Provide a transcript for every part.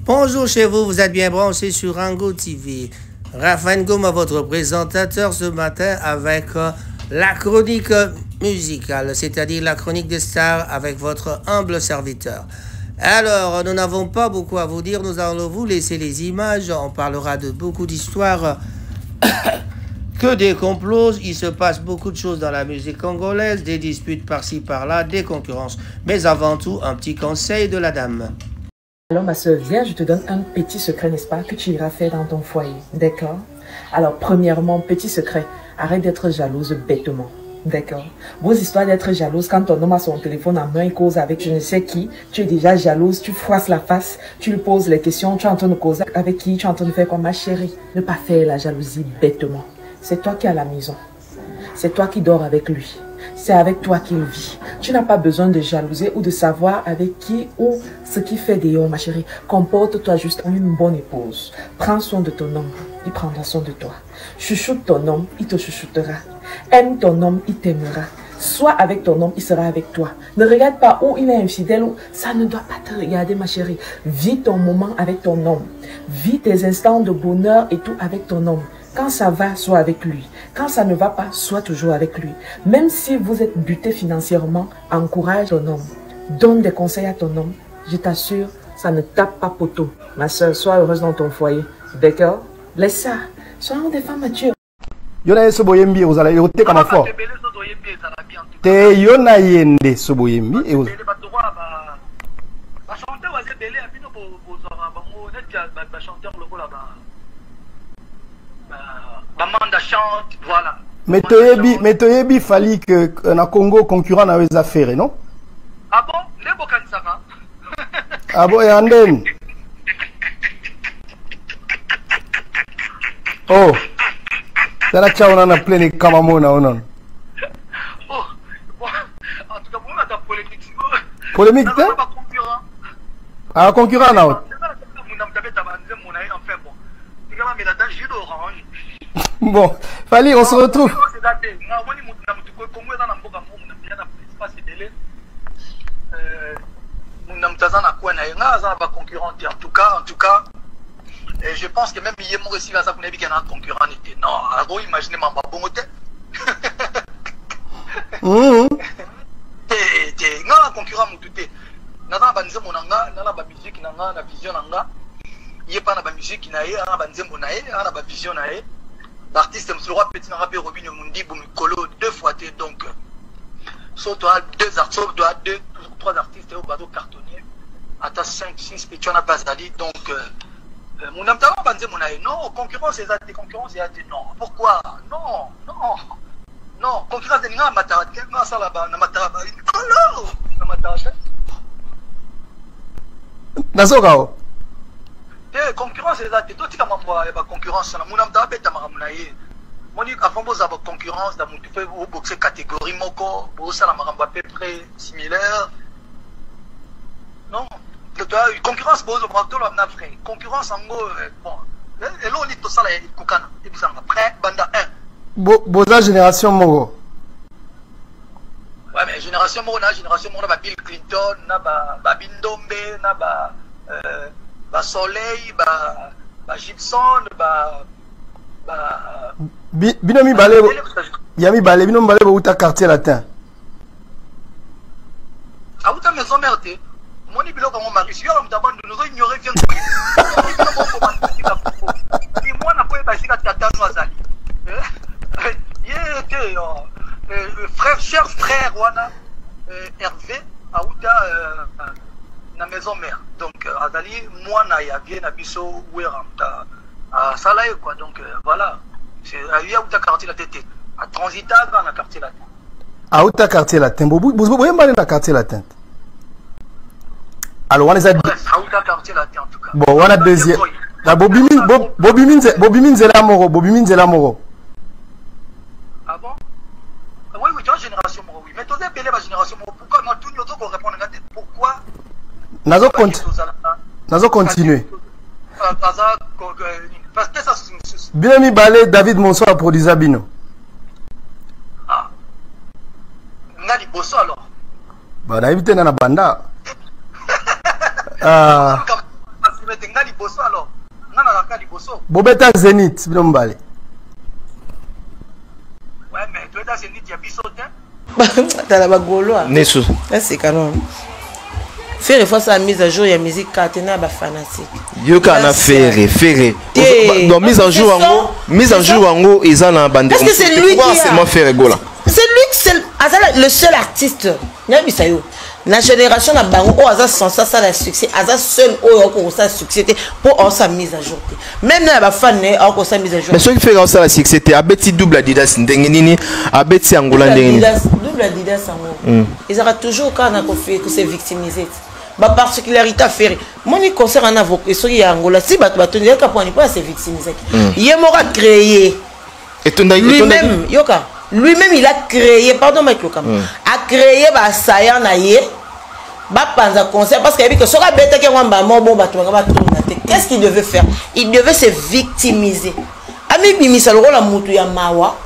Bonjour chez vous, vous êtes bien branchés sur Rango TV. Raphaël Ngoma, votre présentateur ce matin avec la chronique musicale, c'est-à-dire la chronique des stars avec votre humble serviteur. Alors, nous n'avons pas beaucoup à vous dire, nous allons vous laisser les images, on parlera de beaucoup d'histoires, que des complots, il se passe beaucoup de choses dans la musique congolaise, des disputes par-ci par-là, des concurrences, mais avant tout, un petit conseil de la dame. Alors ma soeur, viens, je te donne un petit secret, n'est-ce pas, que tu iras faire dans ton foyer, d'accord? Alors premièrement, petit secret, arrête d'être jalouse bêtement, d'accord? Vos histoires d'être jalouse, quand ton homme a son téléphone en main, il cause avec je ne sais qui, tu es déjà jalouse, tu froisses la face, tu lui poses les questions, tu es en train de causer avec qui, tu es en train de faire comme ma chérie. Ne pas faire la jalousie bêtement. C'est toi qui es à la maison, c'est toi qui dors avec lui. C'est avec toi qu'il vit. Tu n'as pas besoin de jalouser ou de savoir avec qui ou ce qui fait des ma chérie. Comporte-toi juste comme une bonne épouse. Prends soin de ton homme, il prendra soin de toi. Chouchoute ton homme, il te chouchoutera. Aime ton homme, il t'aimera. Sois avec ton homme, il sera avec toi. Ne regarde pas où il est infidèle ou ça ne doit pas te regarder ma chérie. Vis ton moment avec ton homme. Vis tes instants de bonheur et tout avec ton homme. Quand ça va, sois avec lui. Quand ça ne va pas, sois toujours avec lui. Même si vous êtes buté financièrement, encourage ton homme. Donne des conseils à ton homme. Je t'assure, ça ne tape pas poteau. Ma soeur, sois heureuse dans ton foyer. D'accord? Laisse ça. Soyons des femmes matures. Yona soboyembi ozala yote kama fort. Te yona yende soboyembi e oza. Ba chanteur wa zebele abino bo zora ba mo net ba chanteur logo là ba. Bamanda chante, voilà. Mais Toyebi fallait que na Congo concurrent na les affaires, non? Ah bon? Les Bokansaka. Ah bon, et Anden? Oh, ça la tcha on a plein de kamamona on non? Oh, bon, en tout cas, on a ta polémique. Polémique, t'es? Ah, concurrent na haute. Bon, Fali, on se retrouve. En tout cas, je pense que même il y a aussi là ça pour qu'il y a un concurrent. Non, alors imaginez ma bon côté. Un concurrent mututé. Nana banze monanga, nana ba musique nanga, na vision nanga. Yé pas na ba musique naé, na banze monaé, na ba vision naé. L'artiste me sera petit rappé Robin Mundi Boumikolo 2 fois donc soit toi deux artistes, soit deux trois artistes au bateau cartonnier à ta 5 6 puis tu en as pas ali donc mon âme t'as pas mon aïe non concurrence c'est des concurrence et non pourquoi non concurrence des nga matara nga ça là-bas na matara alors na matara Nazogao. Concurrence c'est ça tout comme moi et concurrence na mon âme t'as bête ma monaï moni afambo za concurrence da mutu fait au boxer catégorie moko pour ça la maramba à peu près similaire non concurrence bozo bato la na frère concurrence en go bon et l'on dit tout ça là kokana et puis ça après banda 1 boza génération moko ouais mais génération moko na ba Bill Clinton na ba Bindombe na ba Soleil ba Gibson ba Binomi balé Yami balé binomi balé ba quartier latin a uta maison merde moni biloko mon mari sur mtabando nous ignorer vient et moi na poe basika tata no azali frère cher frère wana Hervé a uta na maison mère donc azali moi na ya bien na biso weramta à Salaï quoi donc voilà c'est à uta quartier la tête à transita dans la quartier latin à uta quartier latin bobu boyemba na quartier latin. Alors on les a en tout cas. Bon, on a deuxième. La Bobimin Zela Moro. Ah bon? Oui, tu as génération Moro, oui. Mais tu as appelé ma génération Moro. Pourquoi moi tout le monde répond à pourquoi? Nazo continuer. Bien balé David Monso a produit Zabino. Ah. Nali Bosso alors. Bah, on a évité dans la banda. liboso alors. Nga na laka liboso. Bobeta Zénith, bilombale. Ouais, mais tu es dans Zénith, il y a biso te. T'as la bagolo. Nesu. Là, c'est canon. Faire une fois sa mise à jour, il y a musique Katena, bah fanatique. Yoka na ferré. Donc mise en jour en haut, ils ont un bandit. Est-ce que c'est lui qui a... C'est moi Ferré Gola. C'est lui, le seul artiste. La génération na bango o aza sans ça la succès, aza seul o ko ça succès pour sa mise à jour. Même na ba fan né o ko sa mise à jour. Mais ceux qui fait ça la succès, abeti double Adidas ndenge nini, abeti Angola ndenge nini. Double Adidas Angola. Ils aura toujours quand na ko fait que c'est victimisé. Ba particularité à faire. Mon concert en avocat et soki ya Angola si ba to ndeka pour ni pas c'est victimisé. Yemora créé. Et lui-même yoka. Lui-même, il a créé, pardon, Mike Lokam, a créé bah Saya Naye, bah pendant concert parce qu'il a vu que sur la bête qui est qu'est-ce qu'il devait faire? Il devait se victimiser. Ami Bimisa le rôle à Moutou ya Mawa.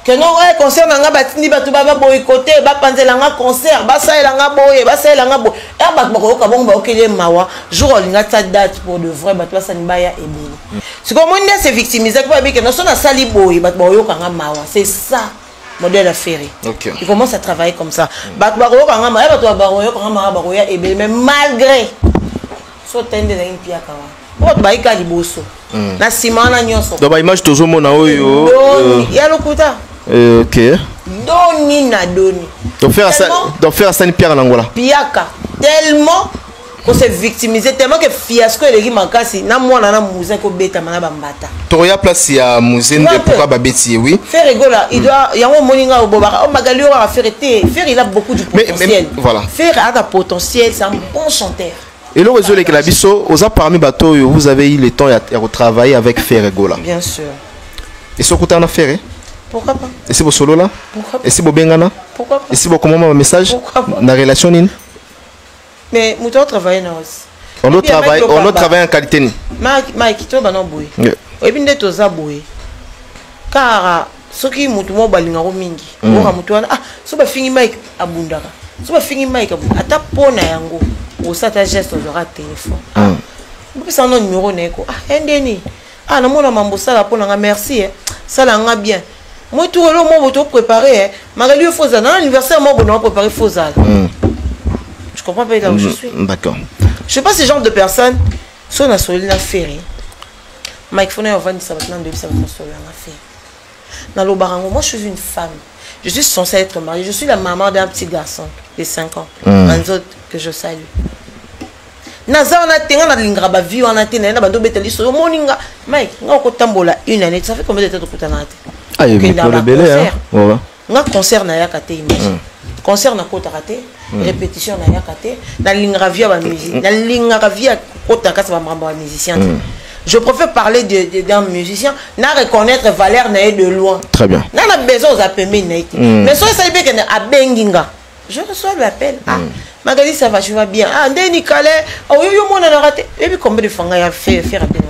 Que non, ouais, concert n'a pas tini batu baba boycotté, bah pendant l'anga concert, bah ça l'anga boye, bah ça l'anga boye. Et bah bako kabon bah okele Mawa, jour on a ta date pour de vrai, bah toi ça n'baya et bien. C'est comme on dit c'est victimisé pour dire que nous sommes à sali boye, bah boyo kanga Mawa, c'est ça modèle affaire. Ok. Il commence à travailler comme ça. Bah boyo kanga Mawa, bah toi boyo kanga Mawa boya et bien, mais malgré, so tende na impia kawa. Oh bah il caliboso. Na simana nyonso. Donc bah image toujours mon aoyo. Ya lokuta. Ok. Doni na doni. Donc faire ça une pierre en Angola. Piaka tellement qu'on s'est victimisé tellement que fiasco et les makasi na moi na musin ko beta mana bambata. Toria place ya musin de pourquoi babeti oui. Faire rigola, il doit yango moninga au bobara. Oh magali on va faire été. Faire il a beaucoup de potentiel. Mais voilà. Faire a un potentiel, c'est un bon chanteur. Et le réseau avec la biso, aux parmi bateau vous avez eu le temps de travailler avec Ferregola. Bien sûr. Et ce que tu en as fait? Pourquoi pas? Et si vous solo là? Pourquoi pas? Et si vous bengana? Pourquoi pas? Et si vous comment un message? Pourquoi pas? La relation nini? Mais nous devons travailler dans aussi. On doit travailler en qualité ni. Mike, tu vas non boy. Et puis nous devons boy. Car ce qui mutu mo balinga ko mingi. Oka mutu wana so ba fingi Mike abundaka. So ba fingi Mike abundaka. Ata pona yango. O sa ta geste aura téléphone. Vous ça non numéro neko. Endeni. Na mona mambo sala pona nga merci sala nga bien. Moi tout le monde vous préparer Magali faut ça dans l'anniversaire moi on préparer faut ça. Je comprends pas là où je suis. D'accord. Je sais pas ce genre de personnes sont na solina ferry. Mike Fone va dire ça maintenant depuis ça va solina ferry. Dans le barango moi je suis une femme. Je suis censée être mariée, je suis la maman d'un petit garçon de 5 ans. Un autre que je salue. Naza on a tenga na lingra ba vie on a tenga na bando beteli so moninga Mike nga ko tambola une année ça fait combien de temps que tu as ah il pour le belé hein ouais nga concert na ya kate imagine concert na ko raté répétition na ya kate na lingra vie ba musique na lingra vie ko ta kasa ba mamba musicien je préfère parler d'un musicien na reconnaître valeur na de loin très bien na besoin aux appels na été mais so ça veut que na benginga je reçois l'appel Magali ça va, je vais bien. Ndeni Kale, yo mon a raté. Et puis combien de fois il a fait rapidement.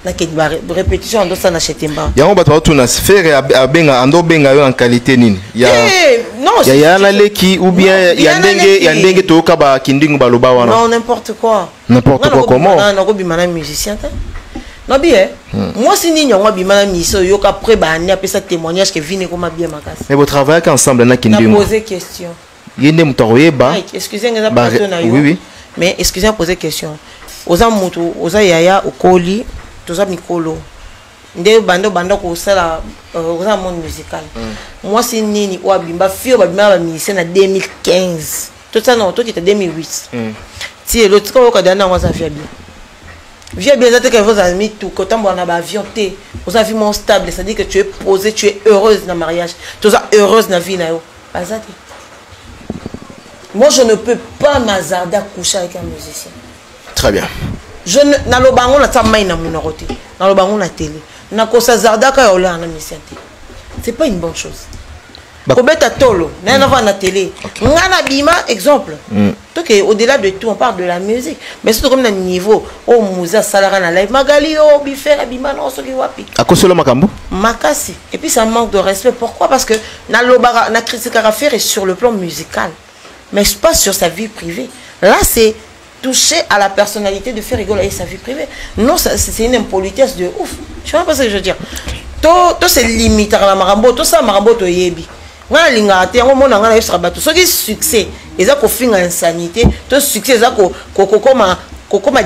Na ke répétition ndo ça n'acheter pas. Ya on va tout na faire benga ando benga yo en qualité nini. Ya non, ya na leki ou bien ya ndenge to ka ba kindingu ba loba wana. Non, n'importe quoi. N'importe quoi comment? Non, ko bimana musicien ta. Non bien. Moi si ni nyonga bimana miso yo ka après ba ani apesa témoignage que vini ko ma bien makasi. Mais vous travaillez ensemble na kindingu. Na poser question. Yende mutoyeba. Excusez-moi pas oui. Mais excusez-moi poser question. Oza mutu, oza yaya okoli, toza mikolo. Nde bando ko sala oza monde musical. Moi c'est nini wa bimba fio ba bimba ba musicien na 2015. Tout ça non, tout qui était 2008. Si l'autre ko ka dana wa za via bien. Via bien ça que vos amis tout quand on a ba avion té, oza vie mon stable, ça dit que tu es posée, tu es heureuse dans le mariage. Tu es heureuse dans la vie na yo. Bazate. Moi, je ne peux pas m'hazarder à coucher avec un musicien. Très bien. Je ne na lo bango na tamaï na monoroté. Na lo bango na télé. Na ko s'hazarder ka yola na musicien. C'est pas une bonne chose. Kobeta tolo, na va na télé. Ngana bima exemple. Donc au-delà de tout, on parle de la musique, mais surtout comme dans le niveau au Mouza Salara na live Magali o bifera bima no so ki wapi. Akosolo makambo? Makasi. Et puis ça manque de respect. Pourquoi? Parce que na lobara na critique à faire est sur le plan musical. Mais pas sur sa vie privée. Là, c'est toucher à la personnalité de faire rigoler et sa vie privée. Non, c'est une impolitesse de ouf. Je sais pas ce que je veux dire. Tout c'est limite à la marambo, tout ça marambo to yebi. Nga linga te ngo mona nga na yesra bato. Ce qui succès, eza ko finga insanité, tout succès eza ko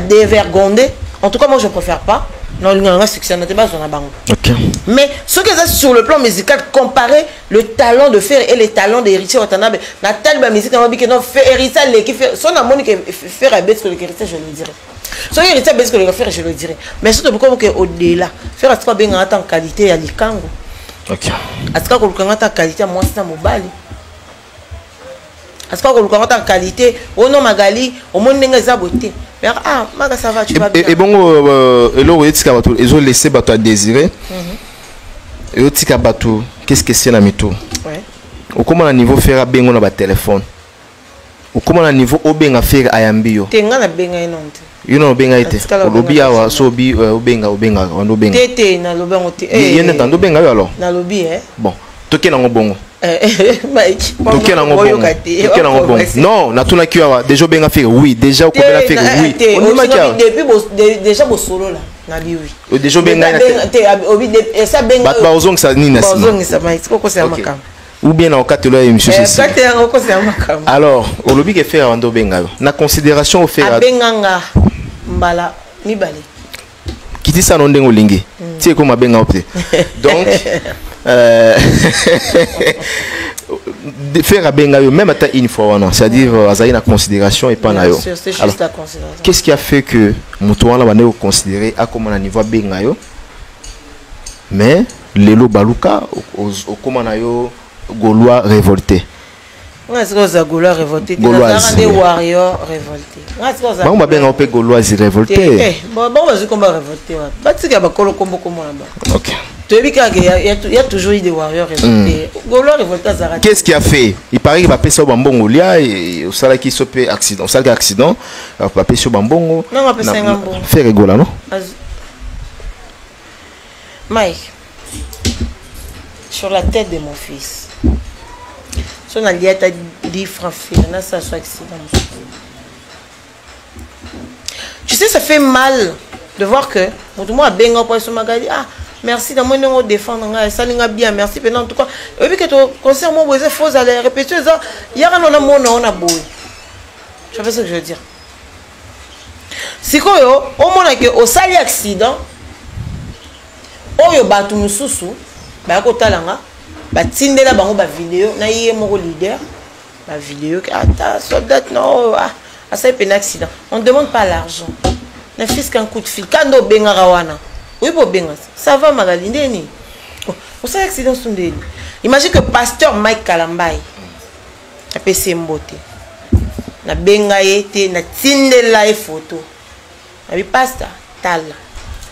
dévergondé. En tout cas, moi je préfère pas. Non, linga succès na te ba zona bango. OK. Mais ce que ça sur le plan musical, comparer le talent de faire et les talents d'héritier Watanabe, na telle musique na biki non faire héritier les qui fait son amoni que faire à bête que le héritier je le dirais. Son héritier bête que le faire je le dirais. Mais surtout pourquoi que au-delà faire à quoi bien en qualité à likango. OK. Est-ce que vous avez en qualité moi c'est mobile? Est-ce que vous avez en qualité au nom Magali au monde n'engaza beauté. Mais ah, maga ça va tu vas bien. Et bon alors ils ont laissé bateau à désirer. Et au tika bateau qu'est-ce que c'est la méto? Ouais. Au comment le niveau faire bengo na ba téléphone. Au comment le niveau obenga faire ayambio. Tenga na benga inonte. You know benga ite. Lobi awa so bi obenga on obenga. Tete na lobenga te. Yene tando benga yo alors. Na lobi Bon, toke na ngobongo. Mike. Toke na ngobongo. Toke na ngobongo. Non, na tuna kiwa déjà benga faire oui, déjà ko bela faire oui. On ma kia. Depuis déjà bo solo là. Na bi oui. Déjà benga te obi ça benga. Ba ozong sa nina si. Ozong sa Mike. Ko c'est amakam. Ou bien en cas là monsieur ceci. Alors, au lobby que faire ando benga. Na considération au faire. Benganga mbala mibale. Qui dit ça non dengo lingi. Tu comme benga opté. Donc faire à benga même à une fois c'est-à-dire azaï na considération et pas na yo. C'est juste la considération. Qu'est-ce qui a fait que mutuana bane au considérer à comment na niveau benga yo? Mais lelo baluka au comment na yo Gaulois révolté. Est-ce que ça Gaulois révolté? Des warriors révoltés. Bon, bien on peut Gaulois révolté. Bon, vas-y comment révolté. Bah tu sais qu'il combo comment là-bas. OK. Tu as vu qu'il y a toujours eu des warriors révoltés. Gaulois révolté ça. Qu'est-ce qu'il a fait? Il paraît qu'il va passer au bambongo là et au sala qui s'opé accident. Sala accident, va passer au bambongo. Non, on va passer un bambongo. Faire rigoler non? Mike. Sur la tête de mon fils. Son allié a 10 francs, ça soit accident. Tu sais, ça fait mal de voir que, moi, benga pour ce magali, ah, merci dans mon défendre, ça l'est bien, merci. En tout cas, et puis que ton concert, moi, vous êtes faux à la répéter, il y a un mon on a beau. Je fais ce que je veux dire. Si quoi, au moins que au sali accident, oyo batu mususu. Bah kotalanga ba tindela bango ba vidéo na yé moko leader ba vidéo que ata soldat non ah ça est un accident on ne demande pas l'argent na fils qu'un coup de fil quand on benga rawana oui bo benga ça va magali ndeni on ça accident sondeli imagine que pasteur Mike Kalambai a pc mbote na benga yete na tindela e photo abi pasteur tala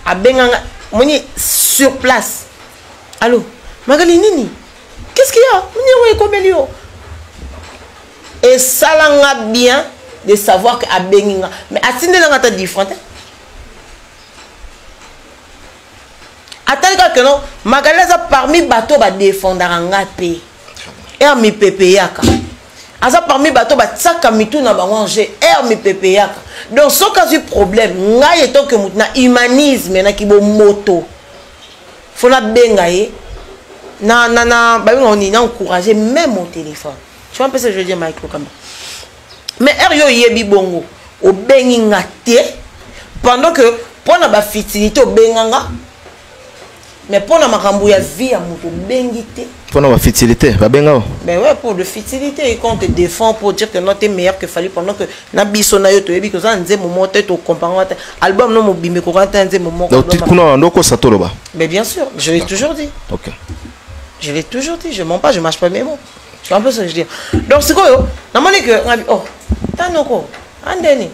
a benga moni sur place. Allô, Magali Nini, qu'est-ce qu'il y a? Et ça l'a bien de savoir que à Benga, mais à Tindé n'a pas différent. Attends que non, Magali a parmi bateau va défendre un gâté. Et à mi pépé yaka. Asa parmi bateau va tsaka mitou na bangé. Et mi pépé yaka. Donc ce cas du problème, nga yeto que mutna humanisme na kibo moto. Faut la bengaye na bah on est encouragé même au téléphone. Tu vois un peu ce que je veux dire Mike Lokamba. Mais yo yebi bongo au bengi ngate pendant que pour na ba fitilité au benganga mais pour na makambo ya vie à moto bengité pour na ba fitilité ba benga ben ouais pour de fitilité et qu'on te défend pour dire que non t'es meilleur que Fally pendant que na biso na yo to yebi que ça nze moment tête au comparant album non mo bimé ko rata nze moment donc tu kuna ndoko satoloba mais bien sûr je l'ai toujours dit. OK. Je l'ai toujours dit, je mens pas, je marche pas mes mots. Tu vois un peu ce que je dis. Donc c'est quoi yo? Na moni que oh, tanoko, andeni.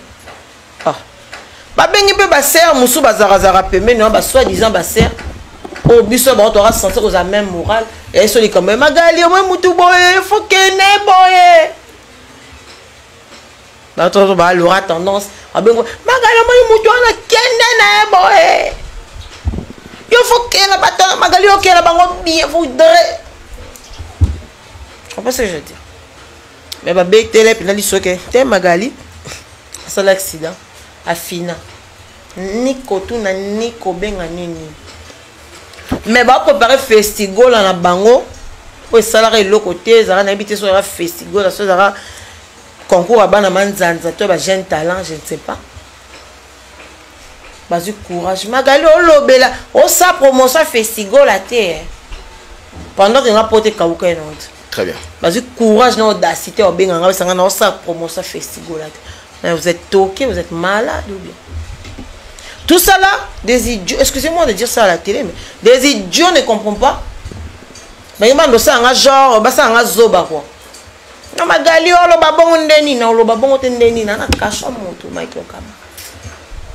Ah. Ba bengi pe ba sœur musu ba zara pe mais non ba soi-disant ba sœur. Au biso ba on aura sentir aux même morale et so li comme Magali moi mutu boye, faut que ne boye. Ba to ba l'aura tendance a bengo Magali moi mutu na kende na boye. Il faut que la bataille Magali ok la bango bien voudrait. Je comprends ce que je veux dire. Mais ba bête télé puis na li soke té Magali c'est l'accident afina niko tuna niko benga nini mais ba préparer festival na bango o salarié le côté zara na habité sur la festival sur zara concours à bana manzanza toi ba jeune talent je ne sais pas bazu courage magali olobela o sa promotion festival à terre pendant que on a porté kabuka non très bien bazu courage na audacité o benga nga sanga na sa promotion festival à terre. Mais vous êtes toqué, vous êtes malade ou bien. Tout ça là, des idiots, excusez-moi de dire ça à la télé, mais des idiots ne comprennent pas. Mais ils m'ont ça un genre, ça un zoba quoi. Non, ma gali, oh, le babon ndeni, non, le babon ndeni, na cacha mon tout, Michael Kama.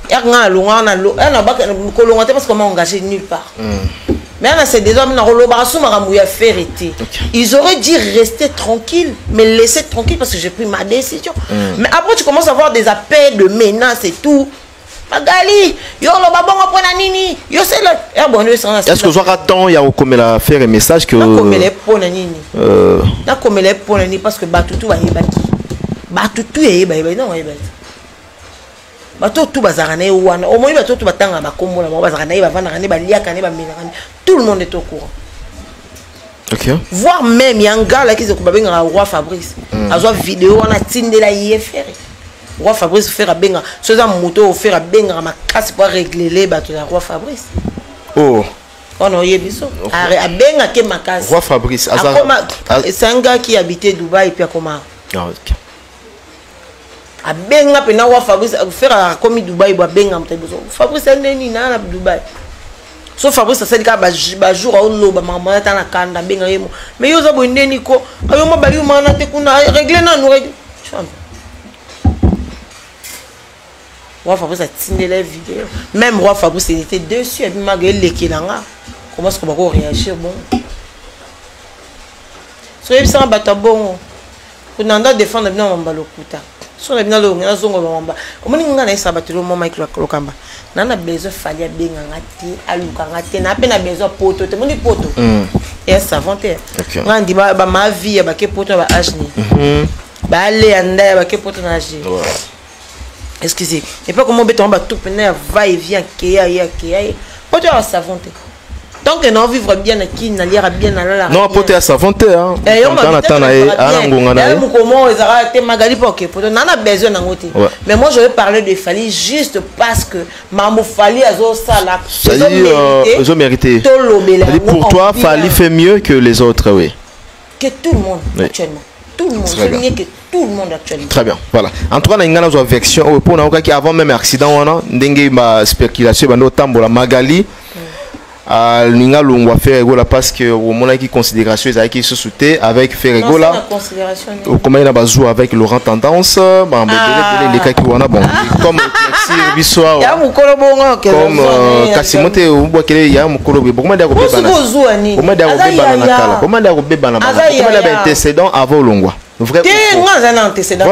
Y'a rien à l'eau, on a l'eau, on a pas que parce qu'on m'a engagé nulle part. Mais c'est des hommes ils auraient dit rester tranquille, mais laisser tranquille parce que j'ai pris ma décision. Mais après tu commences à avoir des appels de menaces et tout. Magali, yo lo babon on prend nini, yo c'est là. Est-ce que vous aurez temps il y a comme la faire un message que comme les pona nini. Na comme les pona nini parce que batutu va yebaki. Batutu yebaki non yebaki. Bato tout bazarane wana au moins bato tout batanga bakombo na bazarane bavana ne baliaka ne baminaka tout le monde est au courant. OK. Voir même il y a un gars là qui se kubabenga roi Fabrice. Azwa vidéo on a tindela yefere. Roi Fabrice faire benga soza moto faire benga ma casse pour régler les bato na roi Fabrice. Oh. On a yebiso. A benga ke makasi. Roi Fabrice c'est un gars qui habitait Dubaï et puis comment. Ah OK. A benga pena wa Fabrice faire a commis Dubaï ba benga mtebezo Fabrice ndeni na Dubaï so Fabrice ça dit ka ba jour au lo ba maman ta na kanda benga yemo mais yo za bo ndeni ko ayo ma bali mana te kuna régler na no régler Roi Fabrice a tindé les vidéos même Roi Fabrice il était dessus et puis malgré lekelanga comment est-ce qu'on va réagir bon so il s'en bat bon on a défendre bien on va le kuta so na binalo ngana zongo bamba omoni ngana isa batelo mo Michael Lokamba nana bezo fali benga ngati aluka ngati na pena bezo poto te moni poto et savante ngandi ba ma vie ba ke poto ba ajni ba ale anda ba ke poto na agi excusez et pas comment beton ba tout pena va et vient keya poto ba savante tant que non vivre bien qui na lire bien na la non porter à savante hein on attend na ngonga na comment ils arrêtent magali pas OK pour nana besoin na ngote mais moi je vais parler de Fali juste parce que Mamou Fali azo sala ils ont mérité pour toi Fali fait mieux que les autres oui que tout le monde actuellement tout le monde c'est mieux que tout le monde actuellement très bien voilà en tout cas na ngana zo affection pour na qui avant même accident wana ndenge ba spéculation bando tambola magali Ninga Lungwa faire Regola parce que au moment qui considération ils qui se souté avec faire Regola comment il a bazou avec Laurent Tendance les cas qui wana bon comme Plexir Bissoa comme Kasimote ou Boakele ya mukolo be comment d'ago bebana comment d'ago bebana na kala comment d'ago bebana comment d'ago antécédent avant Lungwa vrai un antécédent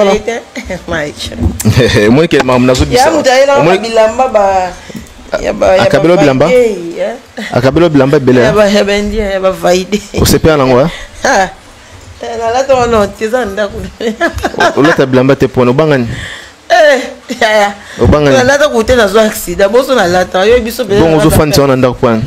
Mike moi que mamna zo bisa akabelo bilamba akabelo bilamba bele ya bendi ya ba vaide osepe nango ha na la to no tizanda ku olata bilamba te pono bangani ya obangani na la to kutena zo accident boso na lata yo biso be bon ozo fanti ona ndako kwana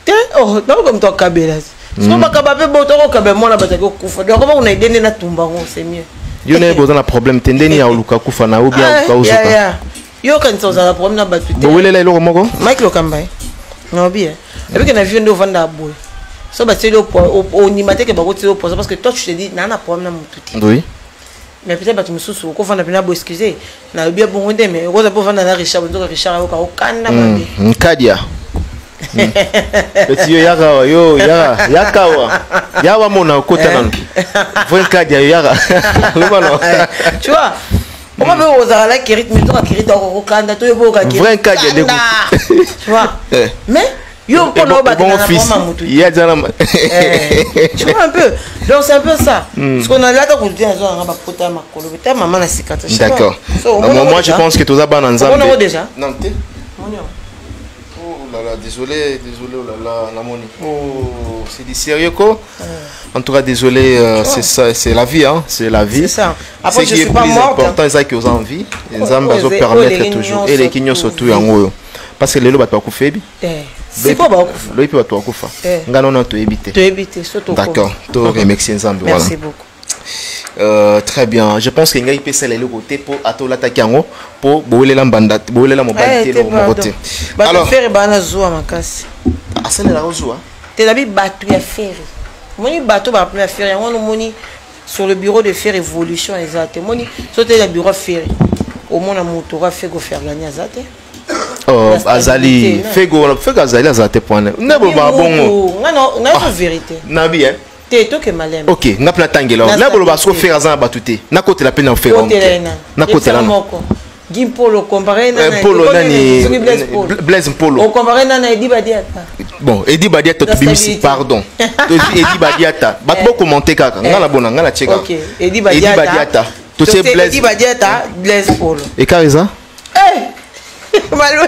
te oh na comme to kabela so bakaba pe boto ko kabe mona batako kufa donc ba una idene na tumba ngo c'est mieux yo ne besoin na problème tendeni ya oluka kufa na ou bien ka uzuka yo quand on a problème na batute bo welela iloko moko Mike Lokamba non bien et puis que na vie ndo vanda boy so ba telo au nimate que ba ko telo parce que toi tu te dis na na problème na mututi oui mais peut-être ba tu mususu ko vanda pena bo excuser na bien bon ndé mais ko za po vanda na Richard ndo Richard ko kanda mabe nkadia petit yo yakawa yawa mona kota nanu voi nkadia yaka tu vois on va voir aux arrêts qui rythme toi qui rythme au Canada toi beau qui vrai cas de tu vois mais yo pour nous battre il y a déjà tu vois un peu donc c'est un peu ça parce qu'on a là donc on dit on va porter ma colo peut-être maman la cicatrice d'accord moi je pense que tout ça bananza on a déjà non désolé, oh là là, la monnaie. Oh, c'est du sérieux quoi. En tout cas, désolé, c'est ça, c'est la vie, hein, c'est la vie. C'est ça. Après, ce qui est plus important, c'est ça que vous avez envie. Les hommes doivent permettre toujours. Et les quignons surtout, en haut. Parce que les lois ne fait pas. C'est pas bon. Le peut pas faire. Ngano non to éviter. To éviter surtout. D'accord. To remercier ensemble. Merci beaucoup. Très bien. Je pense que ngai peut c'est le côté pour atola takiango pour boule la banda, boule la mobilité le côté. Alors faire bana zoa makasi. Ah ça la zoa. Te labi batu ya faire. Moni bateau ba plus faire on moni sur le bureau de faire évolution exacte. Moni sauter le bureau faire. Au moins la moto va faire go faire gagner azate. Oh, Azali, fais-go Azali Azate point. Nebo ba bongo. Non, la vérité. Nabi hein. T'es toi que malem. OK, n'a pas tangelo. Nebo ba so faire azan batuté. Na côté la peine en faire. Na côté là. Gimpolo comparé na Polo nani Blaise Polo. On comparé na Edi Badiata. Bon, Edi Badiata to bimisi pardon. Edi Badiata. Bat bo commenter kaka. Ngala bona ngala cheka. OK, Edi Badiata. To c'est Blaise. Edi Badiata, Blaise Polo. Et Kariza? Malou.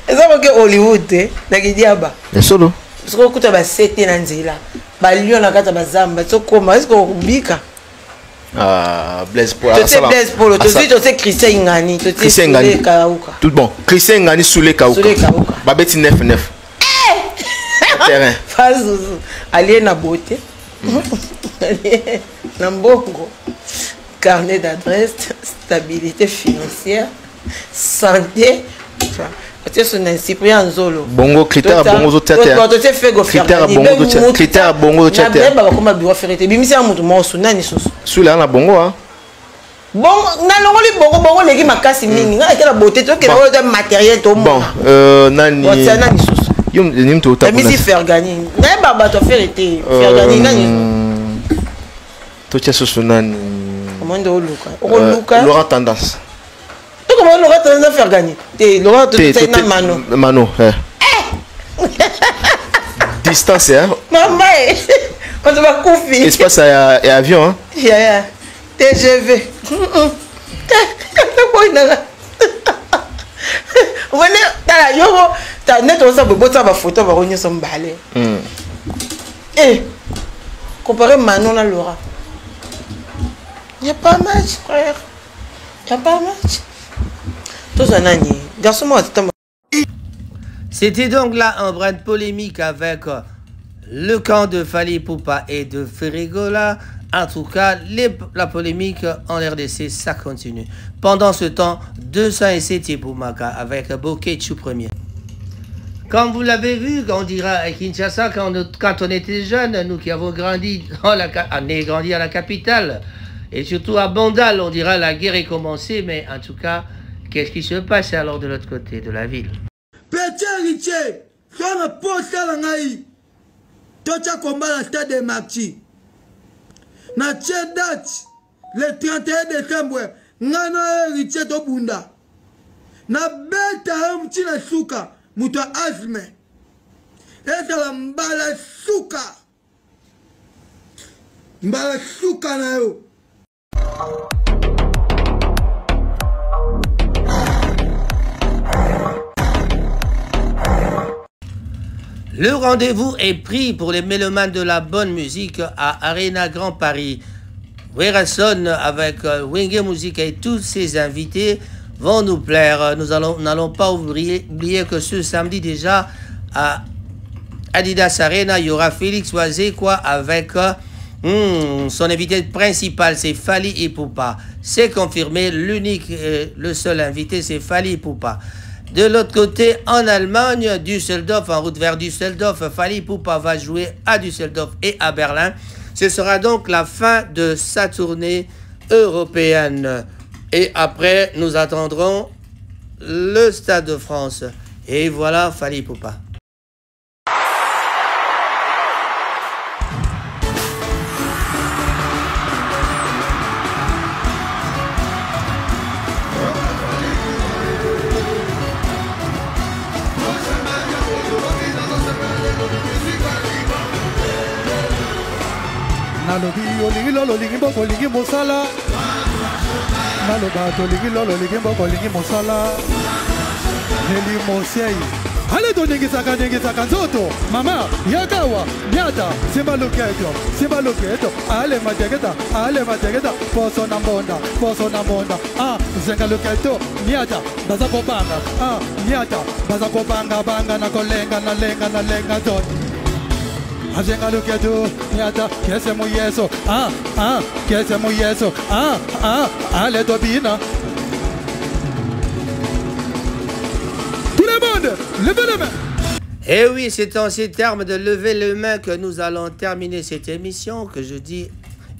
Ezako ke Hollywood na kidiaba. Solo. Soko kuta ba sete na nzela. Ba lion na kata bazamba. Soko ma esko kubika. Ah, Blaise Polo. Tu sais Blaise Polo, tu sais Christian Ngani, tu sais Soulé Kauka. Tout bon. Christian Ngani Soulé Kauka. Babeti 9-9. Terrain. Fazuzu. Allié na beauté. Allié na mbongo. Carnet d'adresse, stabilité financière. Santé, c'est son Cyprien Zolo. Bongo critère bongo zo tete. Critère bongo tete. Na ba comme bureau ferité. Bimisi amutu mo sunani soso. Sula na bongo hein. Bon, na longoli bongo leki makasi mingi. Nga kela beauté to kela o matériel to mo. Bon, nani. O tsana ni soso. Yom nim to ta. Bimisi faire gagner. Na ba to ferité. Faire gagner nani. To tche soso nani. Comment de Luka? O Luka. Laurent Tendance. Comment Laurent Tendance faire gagner? Laurent Tendance Mano. Mano, distance hein. Maman, on va confier. Espace et avion hein. Yeah. TGV. Voilà, t'as yo, t'as net on ça beau ça va photo va revenir son balai. Eh. Comparé Manon à Laura. Il y a pas match, frère. Il y a pas match. Tous un année. Garçon moi C'était donc là un brin de polémique avec le camp de Fally Ipupa et de Ferregola. En tout cas, la polémique en RDC, ça continue. Pendant ce temps, 207 Ipumaka avec Boketchou premier. Comme vous l'avez vu, on dira à Kinshasa, quand on était jeunes, nous qui avons grandi, on a grandi à la capitale, et surtout à Bandal, on dira la guerre est commencée, mais en tout cas, qu'est-ce qui se passe alors de l'autre côté de la ville? Petit héritier, quand on pose la ngaï, toi tu as combat la stade de Maxi. Na date, le 31 décembre, ngano héritier to bunda. Na beta mtina suka, muto asme. Esa la mbala suka. Mbala suka na yo. Le rendez-vous est pris pour les mélomanes de la bonne musique à Arena Grand Paris. Werason avec Wenge Music et tous ses invités vont nous plaire. Nous n'allons pas oublier que ce samedi déjà à Adidas Arena, il y aura Félix Oisé avec son invité principal, c'est Fally Ipupa. C'est confirmé, l'unique, le seul invité, c'est Fally Ipupa. De l'autre côté, en Allemagne, Düsseldorf, en route vers Düsseldorf, Fally Ipupa va jouer à Düsseldorf et à Berlin. Ce sera donc la fin de sa tournée européenne. Et après, nous attendrons le Stade de France. Et voilà Fally Ipupa. Nalobi olingi lolo lingi boko lingi mosala Naloba to lingi lolo lingi boko lingi mosala Neli mosiei Ale to ningi saka nzoto. Mama, yakawa, nyata, simba loketo. Ale mategeta, poso na mbonda. Zenga loketo, nyata, baza kobanga. Nyata, baza kobanga banga na kolenga na lenga zoto. Azenga loketo, nyata, kese mu yeso. Kese mu yeso. Ale dobina. Levez les mains. Et oui, c'est en ces termes de lever les mains que nous allons terminer cette émission, que je dis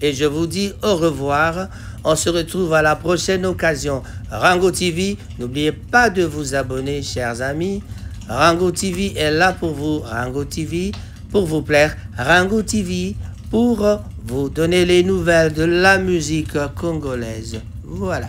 et je vous dis au revoir. On se retrouve à la prochaine occasion. Rango TV, n'oubliez pas de vous abonner, chers amis. Rango TV est là pour vous. Rango TV pour vous plaire. Rango TV pour vous donner les nouvelles de la musique congolaise. Voilà.